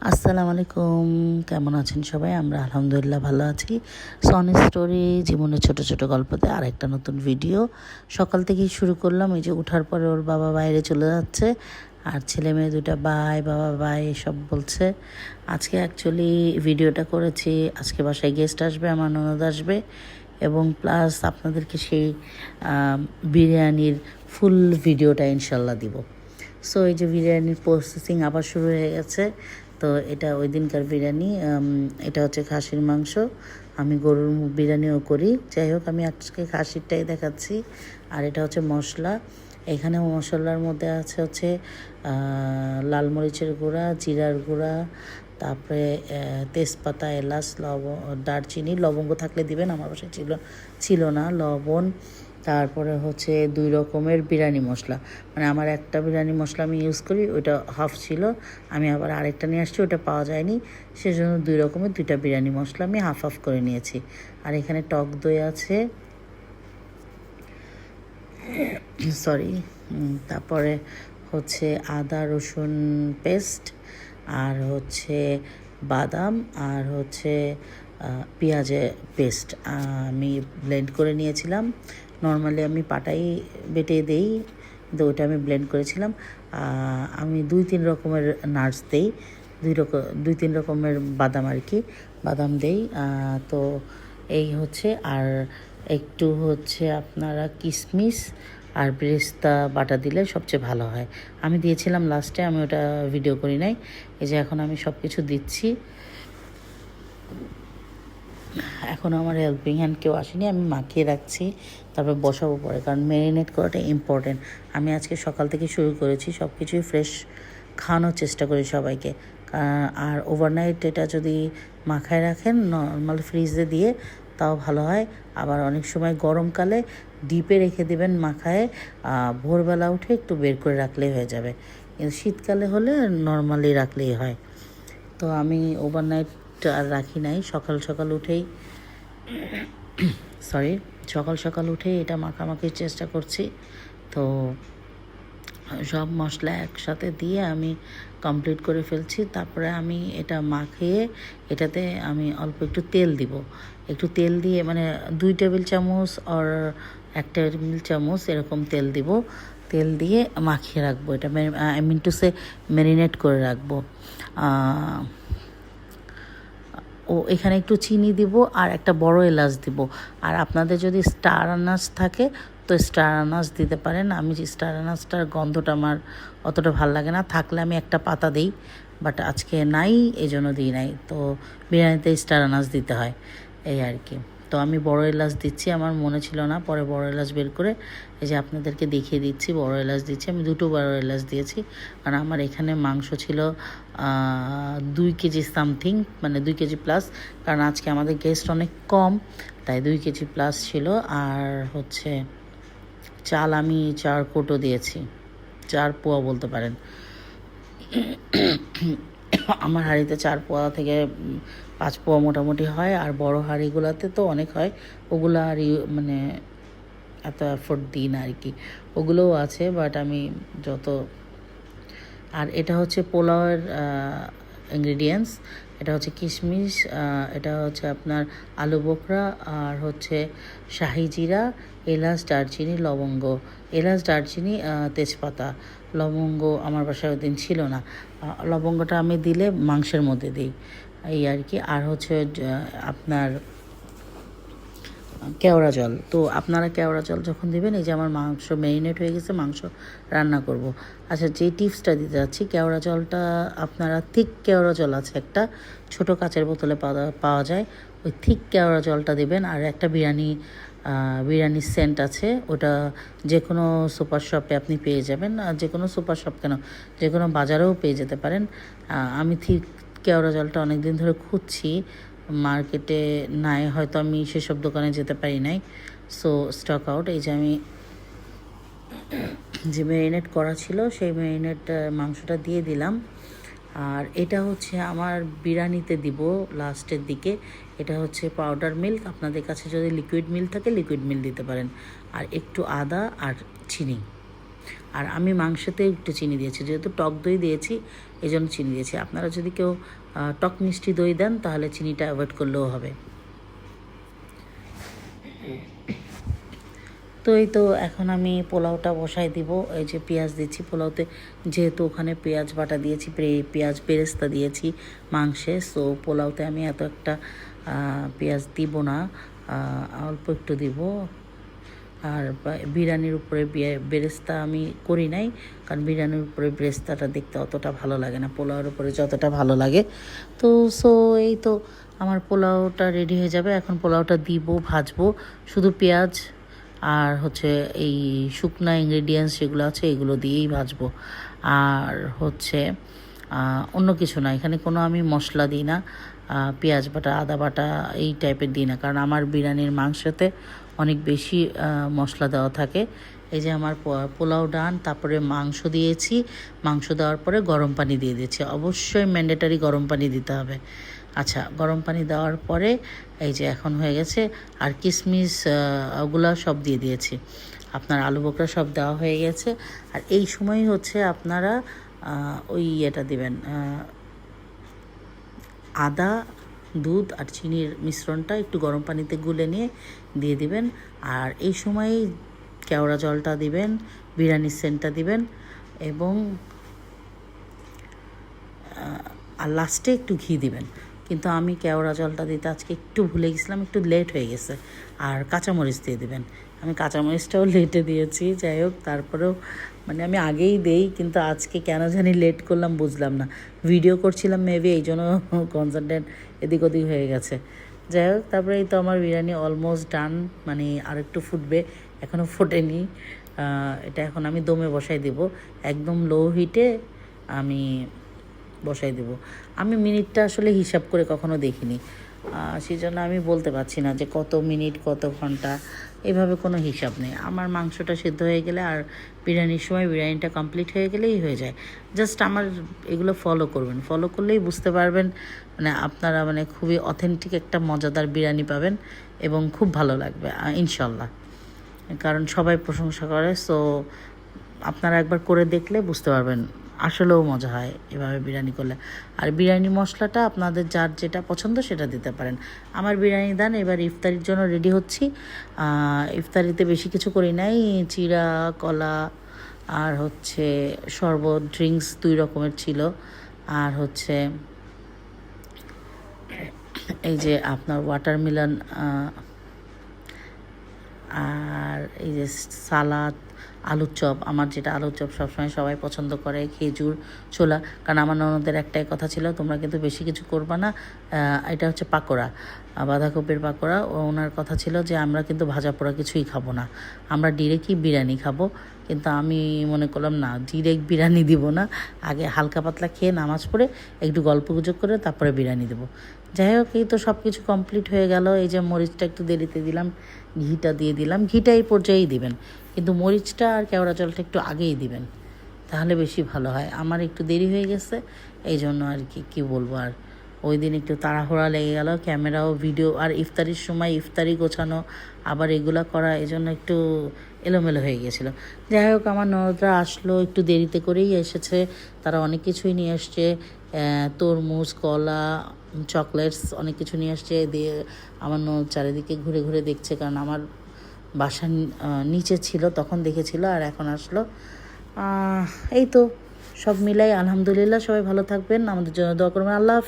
আসসালামু আলাইকুম, কেমন আছেন সবাই? আমরা আলহামদুলিল্লাহ ভালো আছি। সনি স্টোরি জীবনের ছোট ছোট গল্পতে আরেকটা নতুন ভিডিও সকাল থেকেই শুরু করলাম। এই যে ওঠার পরে ওর বাবা বাইরে চলে যাচ্ছে, আর ছেলে মেয়ে দুটা বাই বাবা বাই এসব বলছে। আজকে অ্যাকচুয়ালি ভিডিওটা করেছি, আজকে বাসায় গেস্ট আসবে, আমার ননদ আসবে, এবং প্লাস আপনাদেরকে সেই বিরিয়ানির ফুল ভিডিওটা ইনশাল্লাহ দিব। সো এই যে বিরিয়ানির প্রসেসিং আবার শুরু হয়ে গেছে। তো এটা ওই দিনকার বিরিয়ানি, এটা হচ্ছে খাসির মাংস। আমি গরুর বিরিয়ানিও করি, যাই হোক আমি আজকে খাসিরটাই দেখাচ্ছি। আর এটা হচ্ছে মশলা। এখানে মশলার মধ্যে আছে হচ্ছে লাল মরিচের গুঁড়া, জিরার গুঁড়া, তারপরে তেজপাতা, এলাচ, দারচিনি, লবঙ্গ থাকলে দিবেন, আমার বাসায় ছিল না, লবণ। তারপরে হচ্ছে 2 রকমের বিরিয়ানি মশলা, মানে আমার একটা বিরিয়ানি মশলা আমি ইউজ করি, ওইটা হাফ ছিল, আমি আবার আরেকটা নিয়ে আসছি, ওটা পাওয়া যায়নি, সেজন্য 2 রকমের 2টা বিরিয়ানি মশলা আমি হাফ হাফ করে নিয়েছি। আর এখানে টক দই আছে, সরি, তারপরে হচ্ছে আদা রসুন পেস্ট, আর হচ্ছে বাদাম, আর হচ্ছে পেঁয়াজের পেস্ট আমি ব্লেন্ড করে নিয়েছিলাম। নর্মালি আমি পাটাই বেটে দেই, কিন্তু ওইটা আমি ব্লেন্ড করেছিলাম। আমি 2-3 রকমের নাটস দেই, 2-3 রকমের বাদাম আর কি, বাদাম দেই। তো এই হচ্ছে, আর একটু হচ্ছে আপনারা কিশমিশ আর বেরেস্তা বাটা দিলে সবচেয়ে ভালো হয়। আমি দিয়েছিলাম লাস্টে, আমি ওটা ভিডিও করি নাই। এই যে এখন আমি সব কিছু দিচ্ছি। এখনও আমার হেল্পিং হ্যান্ড কেউ আসেনি, আমি মাখিয়ে রাখছি, তারপর বসাবো পরে, কারণ ম্যারিনেট করাটা ইম্পর্টেন্ট। আমি আজকে সকাল থেকে শুরু করেছি, সব কিছুই ফ্রেশ খাওয়ানোর চেষ্টা করি সবাইকে। আর ওভারনাইট এটা যদি মাখায় রাখেন নর্মাল ফ্রিজে দিয়ে, তাও ভালো হয়। আবার অনেক সময় গরমকালে ডিপে রেখে দেবেন মাখায়, ভোরবেলা উঠে একটু বের করে রাখলেই হয়ে যাবে। কিন্তু শীতকালে হলে নর্মালি রাখলেই হয়। তো আমি ওভারনাইট আর রাখি নাই, সকাল সকাল উঠেই এটা মাখামাখির চেষ্টা করছি। তো সব মশলা একসাথে দিয়ে আমি কমপ্লিট করে ফেলছি। তারপরে আমি এটা মাখিয়ে এটাতে আমি অল্প একটু তেল দিব, একটু তেল দিয়ে, মানে 2 টেবিল চামচ আর 1 টেবিল চামচ এরকম তেল দিব। তেল দিয়ে মাখিয়ে রাখবো, এটা I mean to say marinate করে রাখবো। এখানে একটু চিনি দিব, আর একটা বড় এলাচ দিব। আর আপনাদের যদি স্টার আনাজ থাকে তো স্টার আনাজ দিতে পারেন। আমি যে স্টার আনাজটার গন্ধটা আমার অতটা ভালো লাগে না, থাকলে আমি একটা পাতা দিই, বাট আজকে নাই, এই জন্য দিই নাই। তো বিরিয়ানিতে স্টার আনাজ দিতে হয়, এই আর কি। তো আমি বড় এলাচ দিচ্ছি, আমার মনে ছিল না, পরে বড় এলাচ বের করে এই যে আপনাদেরকে দেখিয়ে দিচ্ছি, বড় এলাচ দিচ্ছি। আমি 2টো বড় এলাচ দিয়েছি, কারণ আমার এখানে মাংস ছিল 2 কেজি সামথিং, মানে 2 কেজি প্লাস, কারণ আজকে আমাদের গেস্ট অনেক কম, তাই 2 কেজি প্লাস ছিল। আর হচ্ছে চাল আমি 4 কোটো দিয়েছি, 4 পোয়া বলতে পারেন। আমার হাঁড়িতে 4 পোয়া থেকে 5 পোয়া মোটামুটি হয়, আর বড় হাঁড়িগুলোতে তো অনেক হয়, ওগুলো আর মানে এত এফোর্ট দিই না আর কি, ওগুলোও আছে, বাট আমি যত। আর এটা হচ্ছে পোলাওয়ের ইনগ্রিডিয়েন্টস, এটা হচ্ছে কিশমিশ, এটা হচ্ছে আপনার আলু বোখরা, আর হচ্ছে শাহি জিরা, এলাচ, দারচিনি, লবঙ্গ, এলাচ, দারচিনি, তেজপাতা, লবঙ্গ আমার বাসায় ওই দিন ছিল না, লবঙ্গটা আমি দিলে মাংসের মধ্যে দিই, এই আর কি। আর হচ্ছে আপনার কেওড়া জল। তো আপনারা কেওড়া জল যখন দেবেন, এই যে আমার মাংস ম্যারিনেট হয়ে গেছে, মাংস রান্না করব। আচ্ছা, যে টিপসটা দিতে যাচ্ছি, কেওড়া জলটা আপনারা থিক কেওড়া জল আছে একটা, ছোট কাচের বোতলে পাওয়া যায়, ওই থিক কেওড়া জলটা দেবেন। আর একটা বিরিয়ানি সেন্ট আছে, ওটা যে কোনো সুপার শপে আপনি পেয়ে যাবেন, যে কোনো সুপার শপ কেন, যে কোনো বাজারেও পেয়ে যেতে পারেন। আমি থিক কেওড়া জলটা অনেক দিন ধরে খুঁজছি, মার্কেটে নাই, হয়তো আমি সেসব দোকানে যেতে পারি নাই, সো স্টক আউট। এই যে আমি যে ম্যারিনেট করা ছিল সেই ম্যারিনেট মাংসটা দিয়ে দিলাম। আর এটা হচ্ছে আমার বিরিয়ানিতে দিব লাস্টের দিকে, এটা হচ্ছে পাউডার মিল্ক, আপনাদের কাছে যদি লিকুইড মিল্ক থাকে লিকুইড মিল্ক দিতে পারেন, আর একটু আদা আর চিনি, আর আমি মাংসতে একটু চিনি দিয়েছি, যেহেতু টক দই দিয়েছি এই জন্য চিনি দিয়েছি। আপনারা যদি কেউ টক মিষ্টি দই দেন তাহলে চিনিটা অ্যাভয়েড করলেও হবে। তো এই তো এখন আমি পোলাওটা বসাই দিব। এই যে পেঁয়াজ দিচ্ছি পোলাওতে, যেহেতু ওখানে পেঁয়াজ বাটা দিয়েছি, পেঁয়াজ বেরেস্তা দিয়েছি মাংসে, সো পোলাওতে আমি এত একটা পেঁয়াজ দিব না, অল্প একটু দিব। আর বিরিয়ানির উপরে বেরেস্তা আমি করি নাই, কারণ বিরিয়ানির উপরে বেরেস্তাটা দেখতে অতটা ভালো লাগে না, পোলাওর উপরে যতটা ভালো লাগে। তো সো এই তো আমার পোলাওটা রেডি হয়ে যাবে। এখন পোলাওটা দিব, ভাজবো, শুধু পেঁয়াজ আর হচ্ছে এই শুকনা ইনগ্রেডিয়েন্টস যেগুলো আছে এগুলো দিয়েই ভাজবো। আর হচ্ছে অন্য কিছু না, এখানে কোনো আমি মশলা দিই না, পেঁয়াজ বাটা আদা বাটা এই টাইপের দিই না, কারণ আমার বিরিয়ানির মাংসতে অনেক বেশি মশলা দেওয়া থাকে। এই যে আমার পোলাও ডান, তারপরে মাংস দিয়েছি, মাংস দেওয়ার পরে গরম পানি দিয়ে দিয়েছি, অবশ্যই ম্যান্ডেটারি গরম পানি দিতে হবে। আচ্ছা, গরম পানি দেওয়ার পরে এই যে এখন হয়ে গেছে, আর কিশমিশ ওগুলো সব দিয়ে দিয়েছি, আপনার আলু বোখরা সব দেওয়া হয়ে গেছে। আর এই সময় হচ্ছে আপনারা ওই এটা দিবেন, আদা, দুধ আর চিনির মিশ্রণটা একটু গরম পানিতে গুলে নিয়ে দিয়ে দিবেন। আর এই সময়েই কেওড়া জলটা দিবেন, বিরিয়ানির সেন্টটা দিবেন, এবং আর লাস্টে একটু ঘি দিবেন। কিন্তু আমি কেওড়া জলটা দিতে আজকে একটু ভুলে গেছিলাম, একটু লেট হয়ে গেছে। আর কাঁচামরিচ দিয়ে দিবেন, আমি কাঁচামরিচটাও লেটে দিয়েছি, যাই হোক তারপরেও মানে আমি আগেই দেই, কিন্তু আজকে কেন জানি লেট করলাম বুঝলাম না, ভিডিও করছিলাম মেবি, এই জন্য কনসেন্ট্রেট এদিক ওদিক হয়ে গেছে। যাই হোক তারপরে এই তো আমার বিরিয়ানি অলমোস্ট ডান, মানে আর একটু ফুটবে, এখনও ফোটেনি। এটা এখন আমি দমে বসাই দেব, একদম লো হিটে আমি বসাই দেব। আমি মিনিটটা আসলে হিসাব করে কখনো দেখিনি, সেই জন্য আমি বলতে পারছি না যে কত মিনিট কত ঘন্টা, এভাবে কোনো হিসাব নেই। আমার মাংসটা সিদ্ধ হয়ে গেলে আর বিরিয়ানির সময় বিরিয়ানিটা কমপ্লিট হয়ে গেলেই হয়ে যায়। জাস্ট আমার এগুলো ফলো করবেন, ফলো করলেই বুঝতে পারবেন, মানে আপনারা মানে খুবই অথেন্টিক একটা মজাদার বিরিয়ানি পাবেন এবং খুব ভালো লাগবে ইনশাল্লাহ, কারণ সবাই প্রশংসা করে। সো আপনারা একবার করে দেখলে বুঝতে পারবেন আসলেও মজা হয় এভাবে বিরিয়ানি করলে। আর বিরিয়ানি মশলাটা আপনাদের যার যেটা পছন্দ সেটা দিতে পারেন। আমার বিরিয়ানি দান এবার ইফতারির জন্য রেডি হচ্ছি। ইফতারিতে বেশি কিছু করি নাই, চিড়া, কলা আর হচ্ছে শরবত, ড্রিঙ্কস 2 রকমের ছিল, আর হচ্ছে এই যে আপনার ওয়াটারমেলন, আর এই যে সালাদ, আলুর চপ, আমার যেটা আলুর চপ সবসময় সবাই পছন্দ করে, খেজুর, ছোলা। কারণ আমার ননদের একটাই কথা ছিল, তোমরা কিন্তু বেশি কিছু করবা না, এটা হচ্ছে পাকোড়া, বাঁধাকপির পাকোড়া। ওনার কথা ছিল যে আমরা কিন্তু ভাজা পোড়া কিছুই খাবো না, আমরা ডিরেক্টই বিরিয়ানি খাবো। কিন্তু আমি মনে করলাম না, ডিরেক্ট বিরিয়ানি দিব না, আগে হালকা পাতলা খেয়ে নামাজ পড়ে একটু গল্প গুজব করে তারপরে বিরিয়ানি দেবো। যাই হোক এই তো সব কিছু কমপ্লিট হয়ে গেল। এই যে মরিচটা একটু দেরিতে দিলাম, ঘিটা দিয়ে দিলাম, ঘিটা এই পর্যায়েই দিবেন, কিন্তু মরিচটা আর কেওড়া জলটা একটু আগেই দিবেন, তাহলে বেশি ভালো হয়। আমার একটু দেরি হয়ে গেছে এই জন্য আর কি বলবো, আর ওই দিন একটু তাড়াহুড়া লেগে গেল, ক্যামেরাও ভিডিও আর ইফতারির সময় ইফতারি গোছানো আবার এগুলা করা, এই জন্য একটু এলোমেলো হয়ে গেছিলো। যাই হোক আমার ননদরা আসলো একটু দেরিতে করেই এসেছে, তারা অনেক কিছুই নিয়ে আসছে, তরমুজ, কলা, চকলেটস অনেক কিছু নিয়ে আসছে। দিয়ে আমার ননদ চারিদিকে ঘুরে ঘুরে দেখছে, কারণ আমার বাসার নিচে ছিল তখন দেখেছিল, আর এখন আসলো। এই তো সব মিলাই আলহামদুলিল্লাহ, সবাই ভালো থাকবেন, আমাদের জন্য দোয়া করবেন। আল্লাহ হাফেজ।